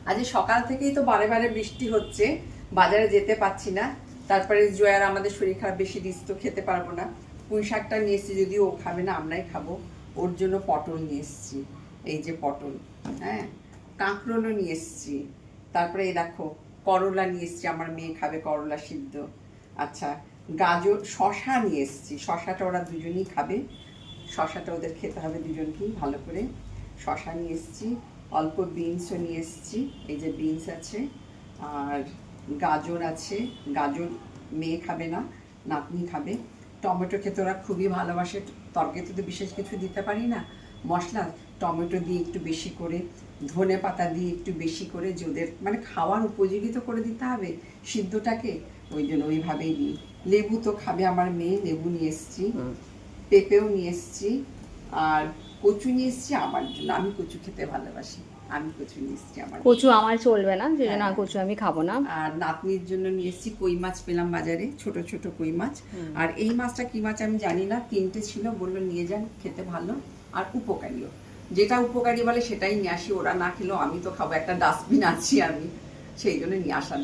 আজ সকাল থেকেই তো বারে বারে বৃষ্টি হচ্ছে, বাজারে যেতে পারছি না। তারপরে জয়ার আমাদের শরীর খারাপ, বেশি রিস্ক তো খেতে পারবো না। পুঁই শাকটা নিয়ে এসেছি, যদিও ও খাবে না, আমরাই খাবো। ওর জন্য পটল নিয়ে এসেছি, এই যে পটল, হ্যাঁ। কাঁকরোলও নিয়ে এসেছি। তারপরে এই দেখো করলা নিয়ে এসেছি, আমার মেয়ে খাবে করলা সিদ্ধ। আচ্ছা, গাজর, শশা নিয়ে এসেছি, শশাটা ওরা দুজনেই খাবে। শশাটা ওদের খেতে হবে দুজনকেই ভালো করে। শশা নিয়ে এসেছি, অল্প বিনসও নিয়ে এসেছি, এই যে বিনস আছে। আর গাজর আছে, গাজর মেয়ে খাবে না, নাতনি খাবে। টমেটো খেতে ওরা খুবই ভালোবাসে, তরকারিতে তো বিশেষ কিছু দিতে পারি না মশলা, টমেটো দিয়ে একটু বেশি করে, ধনে পাতা দিয়ে একটু বেশি করে, যে ওদের মানে খাওয়ার উপযোগী তো করে দিতে হবে সিদ্ধটাকে, ওই জন্য ওইভাবেই দিই। লেবু তো খাবে আমার মেয়ে, লেবু নিয়ে এসেছি, পেঁপেও নিয়ে এসেছি। আর কচু নিয়ে এসেছি আমার জন্য, আমি কচু খেতে ভালোবাসি, আমি কচু নিয়ে এসেছি আমার। কচু আমার চলবে না, সেই জন্য কচু আমি খাবো না। আর নাতনির জন্য নিয়ে এসেছি কই মাছ, পেলাম বাজারে, ছোট ছোট কই মাছ। আর এই মাছটা কি মাছ আমি জানি না, তিনটে ছিল, বললো নিয়ে যান, খেতে ভালো আর উপকারীও। যেটা উপকারী বলে সেটাই নিয়ে আসি, ওরা না খেলেও আমি তো খাবো, একটা ডাস্টবিন আছি আমি, সেই জন্য নিয়ে আসা।